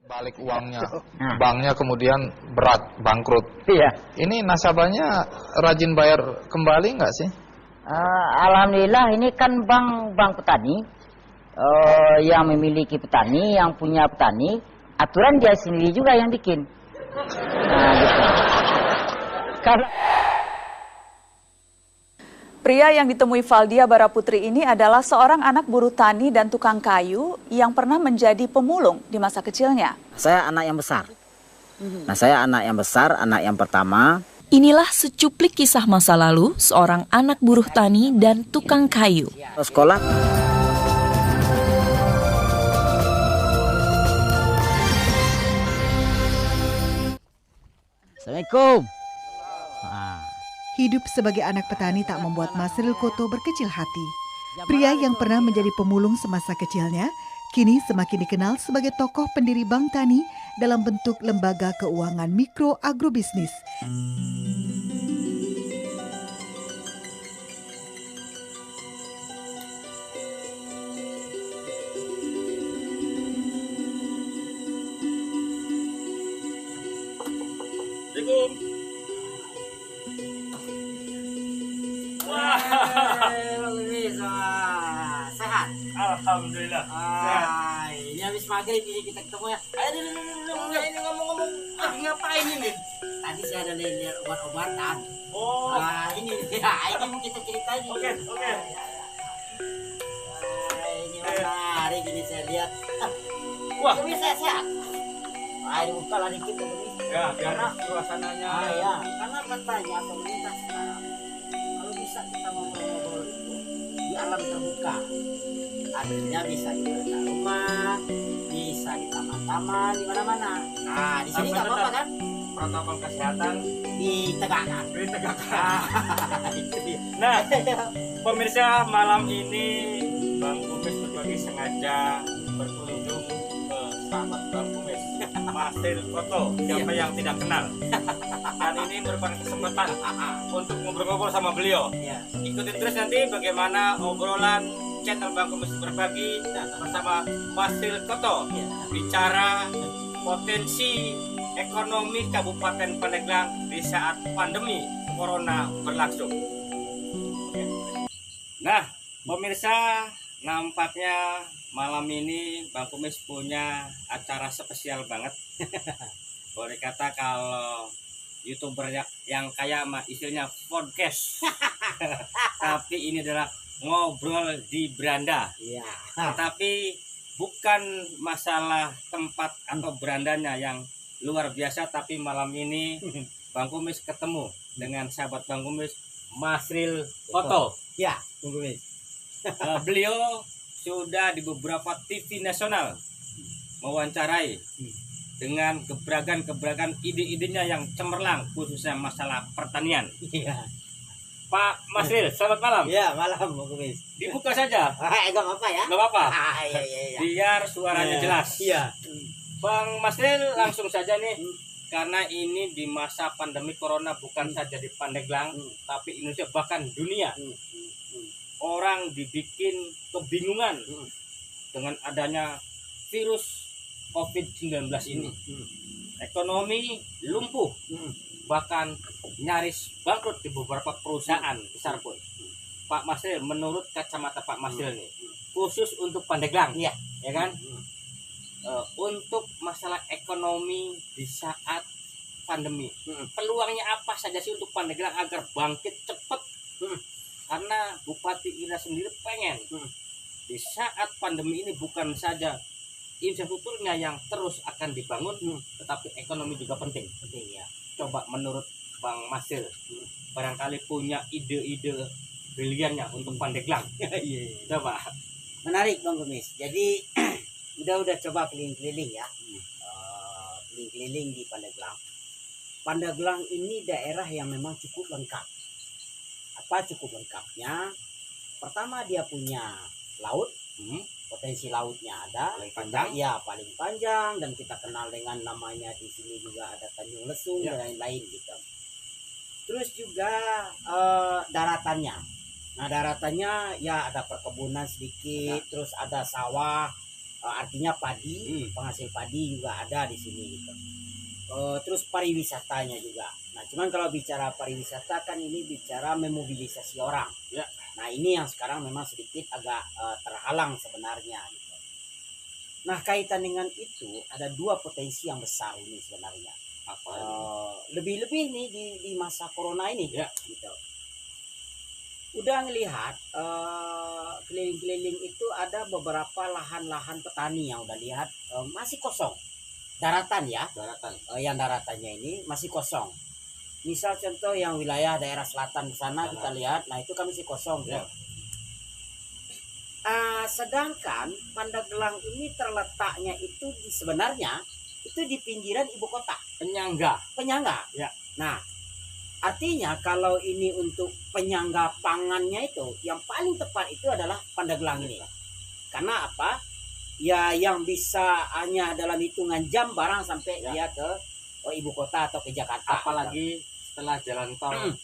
balik uangnya, banknya kemudian berat, bangkrut. Iya. Ini nasabahnya rajin bayar kembali nggak sih? Alhamdulillah ini kan bank petani yang memiliki petani, yang punya petani, aturan dia sendiri juga yang bikin. Nah, gitu. Karena pria yang ditemui Valdia Baraputri ini adalah seorang anak buruh tani dan tukang kayu yang pernah menjadi pemulung di masa kecilnya. Saya anak yang besar. Nah, saya anak yang besar, anak yang pertama. Inilah secuplik kisah masa lalu seorang anak buruh tani dan tukang kayu. Sekolah. Assalamualaikum. Hidup sebagai anak petani tak membuat Masril Koto berkecil hati. Pria yang pernah menjadi pemulung semasa kecilnya, kini semakin dikenal sebagai tokoh pendiri Bank Tani dalam bentuk lembaga keuangan mikro agrobisnis. Sehat. Alhamdulillah. Ini habis maghrib ini kita ketemu ya. Ayo ini ngomong-ngomong. Lagi ngapain ini? Tadi saya ada lihat obat-obatan. Oh. Ini ya, ini mau kita ceritain. Oke. Ini menarik ini saya lihat. Wah, ini saya sehat. Ini buka lah dikit ini. Ya, karena suasananya. Ya, karena katanya pemerintah sekarang kalau bisa kita ngobrol-ngobrol itu di alam terbuka. Artinya bisa di rumah, bisa di taman-taman, di mana-mana. Nah, di sini nggak apa-apa kan? Protokol kesehatan Ditegakkan. Nah, pemirsa, malam ini Bang Kumis berbagi sengaja berkunjung ke sahabat Bang Kumis, Masril Koto, siapa yang tidak kenal. Dan ini merupakan kesempatan untuk ngobrol-ngobrol sama beliau. Ikutin terus nanti bagaimana obrolan channel Bang Kumis berbagi bersama Masril Koto, bicara potensi ekonomi Kabupaten Pandeglang di saat pandemi Corona berlangsung. Nah, pemirsa, nampaknya malam ini Bang Kumis punya acara spesial banget. Boleh kata kalau YouTuber yang kayak istilahnya podcast. Tapi ini adalah ngobrol di beranda. Tapi bukan masalah tempat atau berandanya yang luar biasa, tapi malam ini Bang Kumis ketemu dengan sahabat Bang Kumis, Masril Koto. Ya, Bang Kumis. Beliau sudah di beberapa TV nasional mewawancarai dengan keberagaman ide-idenya yang cemerlang, khususnya masalah pertanian. Pak Masril, selamat malam. Ya, malam Bang Kumis. Dibuka saja. Enggak apa-apa ya? Nggak apa-apa. Iya. Biar suaranya jelas. Iya. Bang Masril, langsung saja nih, karena ini di masa pandemi Corona bukan saja di Pandeglang, tapi Indonesia bahkan dunia. Orang dibikin kebingungan dengan adanya virus COVID-19 ini. Ekonomi lumpuh, bahkan nyaris bangkrut di beberapa perusahaan besar pun. Pak Masril, menurut kacamata Pak Masril nih, khusus untuk Pandeglang, ya kan? Untuk masalah ekonomi di saat pandemi, peluangnya apa saja sih untuk Pandeglang agar bangkit cepat? Karena Bupati Ira sendiri pengen di saat pandemi ini bukan saja infrastrukturnya yang terus akan dibangun, tetapi ekonomi juga penting ya. Coba menurut Bang Masril, barangkali punya ide-ide briliannya untuk Pandeglang. Coba. Menarik Bang Kumis. Jadi udah coba keliling-keliling ya, keliling-keliling di Pandeglang. Pandeglang ini daerah yang memang cukup lengkap. Apa cukup lengkapnya? Pertama, dia punya laut, potensi lautnya ada, paling panjang. Ya paling panjang, dan kita kenal dengan namanya di sini juga ada Tanjung Lesung dan lain-lain gitu. Terus juga daratannya. Nah, daratannya ya ada perkebunan sedikit, terus ada sawah. artinya padi, penghasil padi juga ada di sini gitu. Terus pariwisatanya juga. Nah, cuman kalau bicara pariwisata kan ini bicara memobilisasi orang. Ya. Nah, ini yang sekarang memang sedikit agak terhalang sebenarnya gitu. Nah, kaitan dengan itu ada dua potensi yang besar ini sebenarnya. Apa? Lebih-lebih nih di masa corona ini Ya. gitu. Udah ngelihat keliling-keliling itu ada beberapa lahan-lahan petani yang udah lihat masih kosong. Daratan ya. Daratan. Yang daratannya ini masih kosong. Misal contoh yang wilayah daerah selatan di sana kita lihat, nah itu kan masih kosong. Ya. Sedangkan Pandeglang ini terletaknya itu sebenarnya itu di pinggiran ibu kota. Penyangga. Ya. Nah, artinya kalau ini untuk penyangga pangannya itu yang paling tepat itu adalah Pandeglang ini. Karena apa? Ya yang bisa hanya dalam hitungan jam barang sampai dia ke ibu kota atau ke Jakarta. Apalagi setelah jalan tol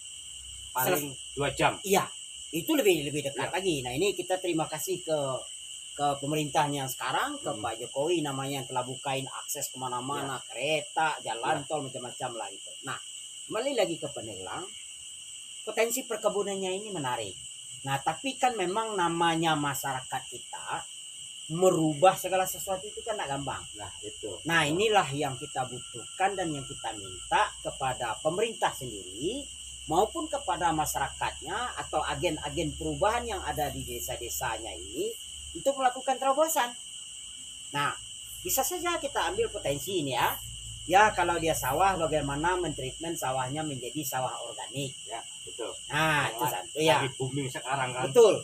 paling 2 jam. Iya, itu lebih dekat lagi. Nah, ini kita terima kasih ke pemerintahnya yang sekarang, ke Pak Jokowi namanya yang telah bukain akses kemana-mana, kereta, jalan tol macam-macam lah itu. Nah, kembali lagi ke Pandeglang, potensi perkebunannya ini menarik. Nah, tapi kan memang namanya masyarakat kita merubah segala sesuatu itu kan tidak gampang. Nah, itu. Nah, inilah yang kita butuhkan dan yang kita minta kepada pemerintah sendiri maupun kepada masyarakatnya atau agen-agen perubahan yang ada di desa-desanya ini untuk melakukan terobosan. Nah, bisa saja kita ambil potensi ini ya. Ya, kalau dia sawah, bagaimana mentreatment sawahnya menjadi sawah organik. Ya, betul. Nah, itu satu ya. Lagi booming sekarang kan. Betul.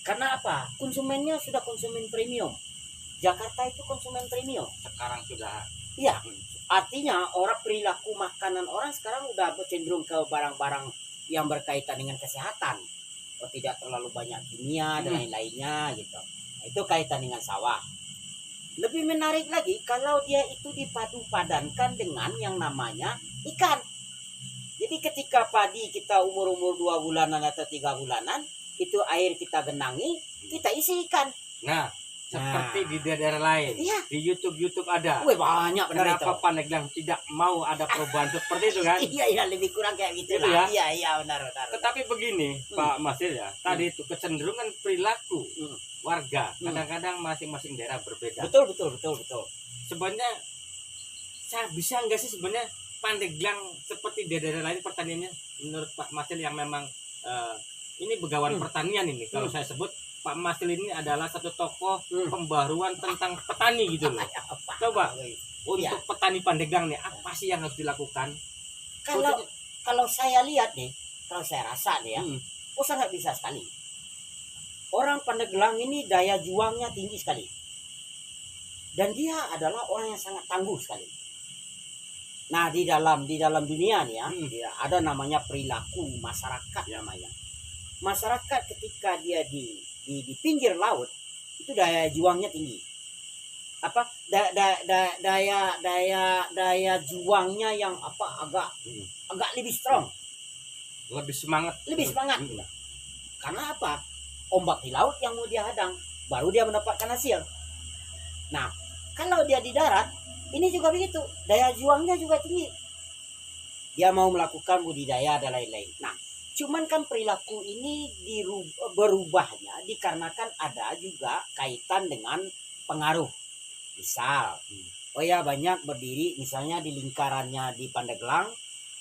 Karena apa? Konsumennya sudah konsumen premium. Jakarta itu konsumen premium. Sekarang sudah. Iya. Artinya orang perilaku makanan orang sekarang udah cenderung ke barang-barang yang berkaitan dengan kesehatan. Tidak terlalu banyak kimia dan lain-lainnya gitu. Nah, itu kaitan dengan sawah. Lebih menarik lagi kalau dia itu dipadu-padankan dengan yang namanya ikan. Jadi ketika padi kita umur-umur 2 bulanan atau 3 bulanan, itu air kita genangi, kita isi ikan. Nah, seperti di daerah lain. Iya. Di YouTube ada. Wih, banyak benar itu. Kenapa Pandeglang tidak mau ada perubahan seperti itu kan? Iya, lebih kurang kayak gitu Gitu lah. ya? Iya, benar. Tetapi begini, Pak Masil ya, tadi itu kecenderungan perilaku warga kadang-kadang masing-masing daerah berbeda. Betul. Sebenarnya saya bisa nggak sih sebenarnya Pandeglang seperti di daerah lain pertaniannya menurut Pak Masil yang memang ini begawan pertanian ini kalau saya sebut Pak Masil ini adalah satu tokoh pembaruan tentang petani gitu loh. Coba untuk petani Pandeglang nih apa sih yang harus dilakukan? Kalau saya lihat nih, kalau saya rasa nih ya, sangat bisa sekali. Orang Pandeglang ini daya juangnya tinggi sekali. Dan dia adalah orang yang sangat tangguh sekali. Nah, di dalam dunia nih ya, ada namanya perilaku masyarakat namanya. Masyarakat ketika dia di pinggir laut itu daya juangnya tinggi. Apa daya juangnya yang agak lebih strong, Lebih semangat. Karena apa? Ombak di laut yang mau dia hadang, baru dia mendapatkan hasil. Nah, kalau dia di darat, ini juga begitu, daya juangnya juga tinggi. Dia mau melakukan budidaya dan lain-lain. Nah, cuman kan perilaku ini berubahnya dikarenakan ada juga kaitan dengan pengaruh. Misal, banyak berdiri misalnya di lingkarannya di Pandeglang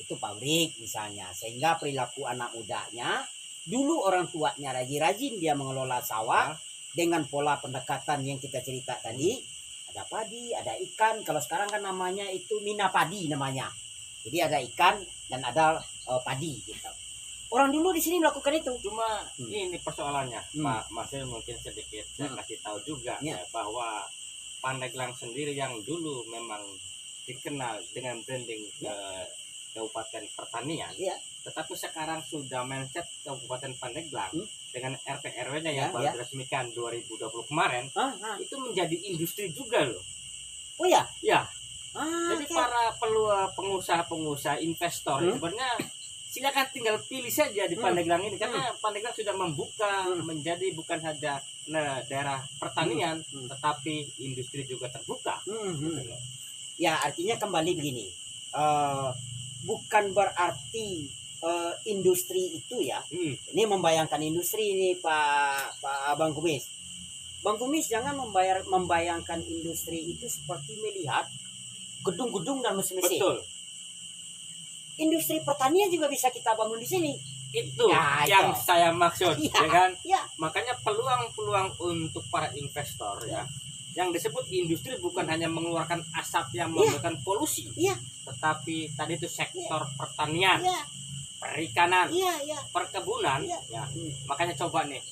itu pabrik misalnya, sehingga perilaku anak mudanya dulu orang tuanya rajin-rajin dia mengelola sawah dengan pola pendekatan yang kita cerita tadi. Ada padi, ada ikan. Kalau sekarang kan namanya itu mina padi namanya. Jadi ada ikan dan ada padi gitu. Orang dulu di sini melakukan itu. Cuma ini persoalannya, Pak Masil mungkin sedikit saya kasih tahu juga ya, bahwa Pandeglang sendiri yang dulu memang dikenal dengan branding Kabupaten Pertanian, tetapi sekarang sudah mindset Kabupaten Pandeglang dengan RT RW-nya yang baru diresmikan 2020 kemarin, itu menjadi industri juga loh. Oh ya? Ya. Jadi para pengusaha-pengusaha investor sebenarnya silakan tinggal pilih saja di Pandeglang ini, karena Pandeglang sudah membuka menjadi bukan saja daerah pertanian, tetapi industri juga terbuka. Ya artinya kembali begini, bukan berarti industri itu ya, ini membayangkan industri ini Pak Bang Kumis. Bang Kumis jangan membayangkan industri itu seperti melihat gedung-gedung dan mesin-mesin. Betul. Industri pertanian juga bisa kita bangun di sini. Itu Ya, yang itu. saya maksud, Ya, ya kan? ya. Makanya peluang-peluang untuk para investor ya, yang disebut industri bukan hanya mengeluarkan asap yang menimbulkan polusi, Iya. tetapi tadi itu sektor pertanian, Iya, perikanan, iya. perkebunan, Iya. ya. Makanya coba nih,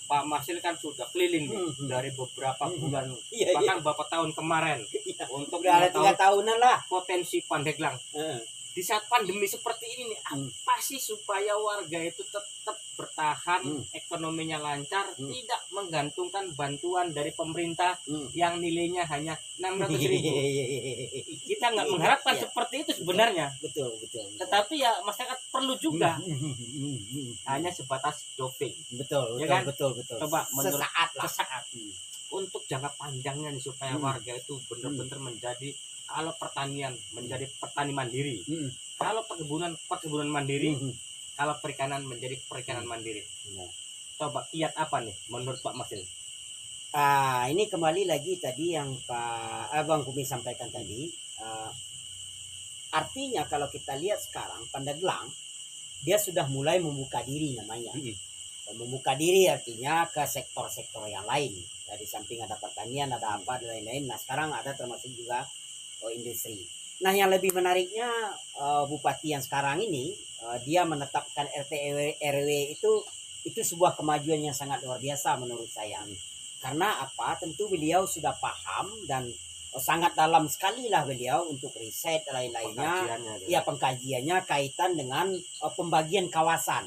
Pak Masil kan sudah keliling nih dari beberapa bulan, Iya, bahkan beberapa tahun kemarin, untuk Udah ada 3 mengetahui tahunan lah. potensi Pandeglang. Di saat pandemi seperti ini nih, apa sih supaya warga itu tetap bertahan, ekonominya lancar, tidak menggantungkan bantuan dari pemerintah yang nilainya hanya 600.000. Kita nggak mengharapkan seperti itu sebenarnya, Betul. tetapi ya masyarakat perlu juga, hanya sebatas doping. Betul. Ya kan? Betul. Coba menurut Sesaat lah. sesaat untuk jangka panjangnya nih, supaya warga itu benar-benar menjadi, kalau pertanian menjadi petani mandiri, kalau perkebunan mandiri, kalau perikanan menjadi perikanan mandiri. Coba kiat apa nih menurut Pak Masil? Ini kembali lagi tadi yang Bang Kumis sampaikan tadi. Artinya kalau kita lihat sekarang Pandeglang, dia sudah mulai membuka diri namanya. Membuka diri artinya ke sektor-sektor yang lain. Dari samping ada pertanian, ada apa dan lain-lain. Nah sekarang ada termasuk juga industri. Nah yang lebih menariknya Bupati yang sekarang ini dia menetapkan RT RW itu sebuah kemajuan yang sangat luar biasa menurut saya. Karena apa? Tentu beliau sudah paham dan sangat dalam sekali lah beliau untuk riset dan lain-lainnya. Ya pengkajiannya kaitan dengan pembagian kawasan.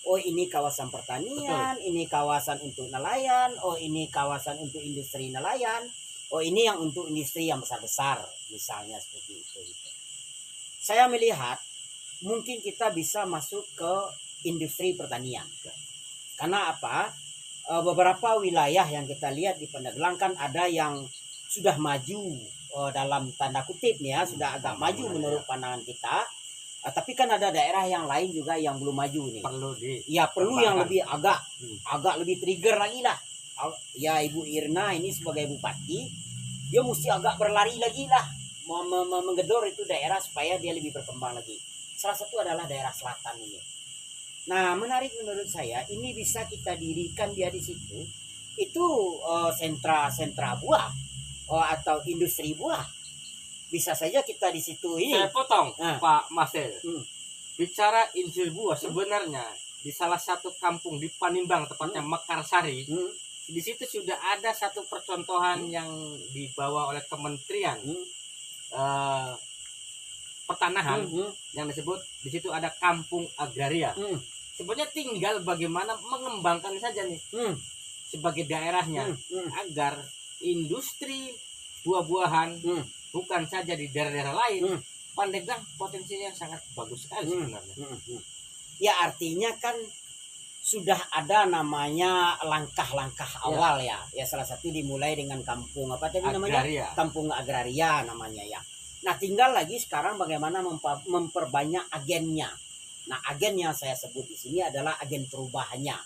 Oh ini kawasan pertanian, ini kawasan untuk nelayan, oh ini kawasan untuk industri nelayan, oh ini yang untuk industri yang besar-besar, misalnya seperti itu. Saya melihat mungkin kita bisa masuk ke industri pertanian. Karena apa? Beberapa wilayah yang kita lihat di Pandeglang kan ada yang sudah maju dalam tanda kutip nih ya, sudah agak maju menurut pandangan kita. Tapi kan ada daerah yang lain juga yang belum maju nih. Perlu yang lebih agak lebih trigger lagi lah. Ya Ibu Irna ini sebagai bupati, dia mesti agak berlari lagi lah, menggedor itu daerah supaya dia lebih berkembang lagi. Salah satu adalah daerah selatan ini. Nah menarik menurut saya, ini bisa kita dirikan dia di situ. Itu sentra buah atau industri buah. Bisa saja kita di situ ini. Saya potong Pak Masil. Bicara industri buah, sebenarnya di salah satu kampung di Panimbang, tepatnya Mekarsari, di situ sudah ada satu percontohan yang dibawa oleh Kementerian Pertanahan, yang disebut di situ ada kampung agraria. Sebenarnya tinggal bagaimana mengembangkan saja nih sebagai daerahnya, agar industri buah-buahan bukan saja di daerah-daerah lain. Pandeglang potensinya sangat bagus sekali sebenarnya. Ya artinya kan sudah ada namanya langkah-langkah awal ya. Ya salah satu dimulai dengan kampung apa tadi namanya? Kampung agraria namanya ya. Nah tinggal lagi sekarang bagaimana memperbanyak agennya. Nah agen yang saya sebut di sini adalah agen perubahannya.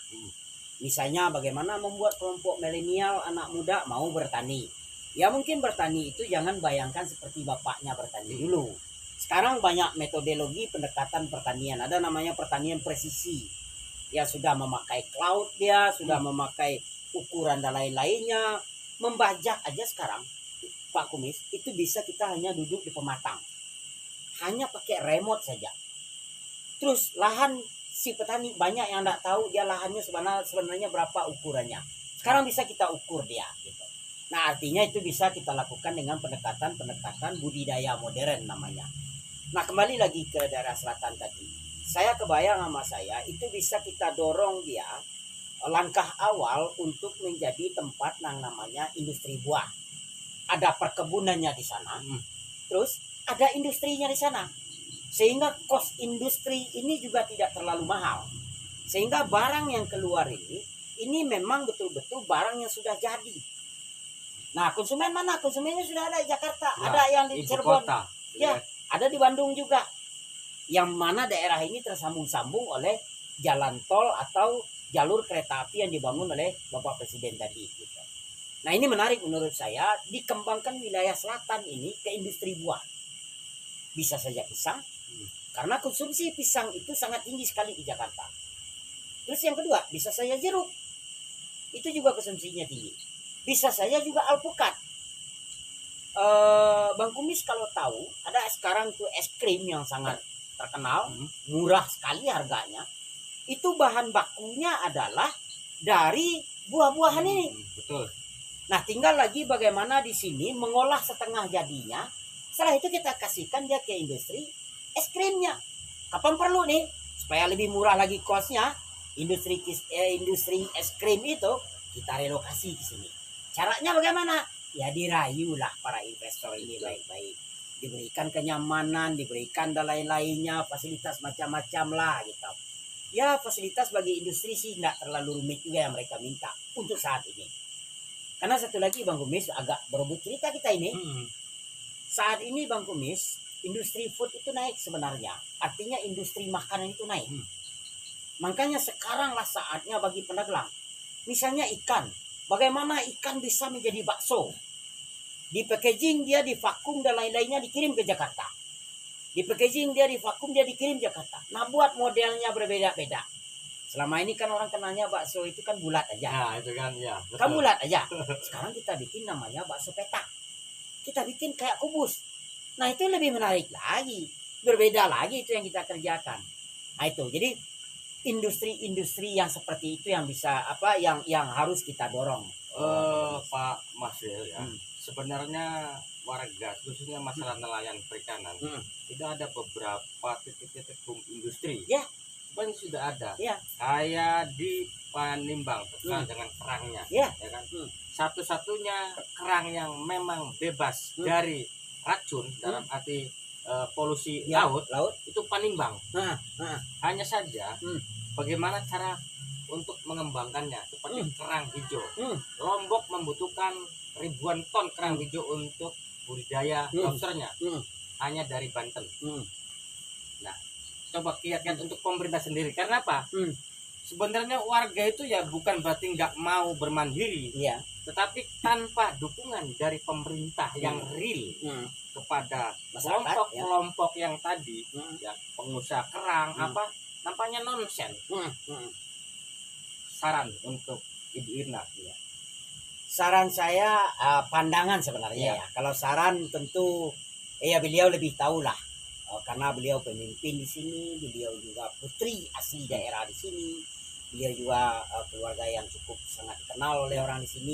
Misalnya bagaimana membuat kelompok milenial anak muda mau bertani. Ya mungkin bertani itu jangan bayangkan seperti bapaknya bertani dulu. Sekarang banyak metodologi pendekatan pertanian. Ada namanya pertanian presisi. Ya sudah memakai cloud dia, sudah memakai ukuran dan lain-lainnya. Membajak aja sekarang, Pak Kumis, itu bisa kita hanya duduk di pematang. Hanya pakai remote saja. Terus lahan si petani banyak yang tidak tahu dia lahannya sebenarnya berapa ukurannya. Sekarang bisa kita ukur dia gitu. Nah artinya itu bisa kita lakukan dengan pendekatan budidaya modern namanya. Nah kembali lagi ke daerah selatan tadi. Saya kebayang sama saya itu bisa kita dorong dia langkah awal untuk menjadi tempat yang namanya industri buah. Ada perkebunannya di sana. Terus ada industrinya di sana. Sehingga cost industri ini juga tidak terlalu mahal. Sehingga barang yang keluar ini memang betul-betul barang yang sudah jadi. Nah, konsumen mana? Konsumennya sudah ada di Jakarta, Ya, ada yang di ibu Cirebon, kota. ya, ada di Bandung juga. Yang mana daerah ini tersambung-sambung oleh jalan tol atau jalur kereta api yang dibangun oleh Bapak Presiden tadi. Gitu. Nah, ini menarik menurut saya, dikembangkan wilayah selatan ini ke industri buah. Bisa saja pisang, karena konsumsi pisang itu sangat tinggi sekali di Jakarta. Terus yang kedua, bisa saja jeruk. Itu juga konsumsinya tinggi. Bisa saja juga alpukat. Bang Kumis kalau tahu, ada sekarang tuh es krim yang sangat terkenal, murah sekali harganya. Itu bahan bakunya adalah dari buah-buahan ini. Betul. Nah, tinggal lagi bagaimana di sini mengolah setengah jadinya. Setelah itu kita kasihkan dia ke industri es krimnya. Kapan perlu nih, supaya lebih murah lagi kosnya, industri es krim itu kita relokasi ke sini. Caranya bagaimana? Ya dirayulah para investor ini baik-baik. Diberikan kenyamanan, diberikan dan lain-lainnya, fasilitas macam-macam lah gitu. Ya fasilitas bagi industri sih tidak terlalu rumit juga yang mereka minta untuk saat ini. Karena satu lagi Bang Kumis agak berebut cerita kita ini. Saat ini Bang Kumis, industri food itu naik sebenarnya. Artinya industri makanan itu naik. Makanya sekaranglah saatnya bagi pedagang. Misalnya ikan. Bagaimana ikan bisa menjadi bakso? Di packaging dia di vakum dan lain-lainnya dikirim ke Jakarta. Di packaging dia di vakum dia dikirim ke Jakarta. Nah, buat modelnya berbeda-beda. Selama ini kan orang kenalnya bakso itu kan bulat aja. Nah, itu kan ya. Betul. Kan bulat aja. Sekarang kita bikin namanya bakso petak. Kita bikin kayak kubus. Nah, itu lebih menarik lagi. Berbeda lagi itu yang kita kerjakan. Nah, itu. Jadi industri-industri yang seperti itu yang bisa yang harus kita dorong. Pak Masril ya. Sebenarnya warga khususnya masalah nelayan perikanan itu ada beberapa titik-titik boom industri. Ya. Sebenarnya sudah ada. Ya. Kayak di Panimbang terkait dengan kerangnya. Ya. Ya kan? Satu-satunya kerang yang memang bebas dari racun dalam arti polusi Ya, laut itu Panimbang. Hanya saja bagaimana cara untuk mengembangkannya seperti kerang hijau. Lombok membutuhkan ribuan ton kerang hijau untuk budidaya lobsternya. Hanya dari Banten. Nah, coba lihat untuk pemerintah sendiri. Karena apa? Sebenarnya warga itu ya bukan berarti nggak mau bermandiri, Iya. tetapi tanpa dukungan dari pemerintah yang real kepada Masyarakat, kelompok-kelompok yang tadi, ya pengusaha kerang nampaknya nonsen. Saran untuk Ibu Irna. Ya. Saran saya pandangan sebenarnya ya. Kalau saran tentu ya beliau lebih tahu lah. Karena beliau pemimpin di sini, beliau juga putri asli daerah di sini, beliau juga keluarga yang cukup sangat dikenal oleh orang di sini.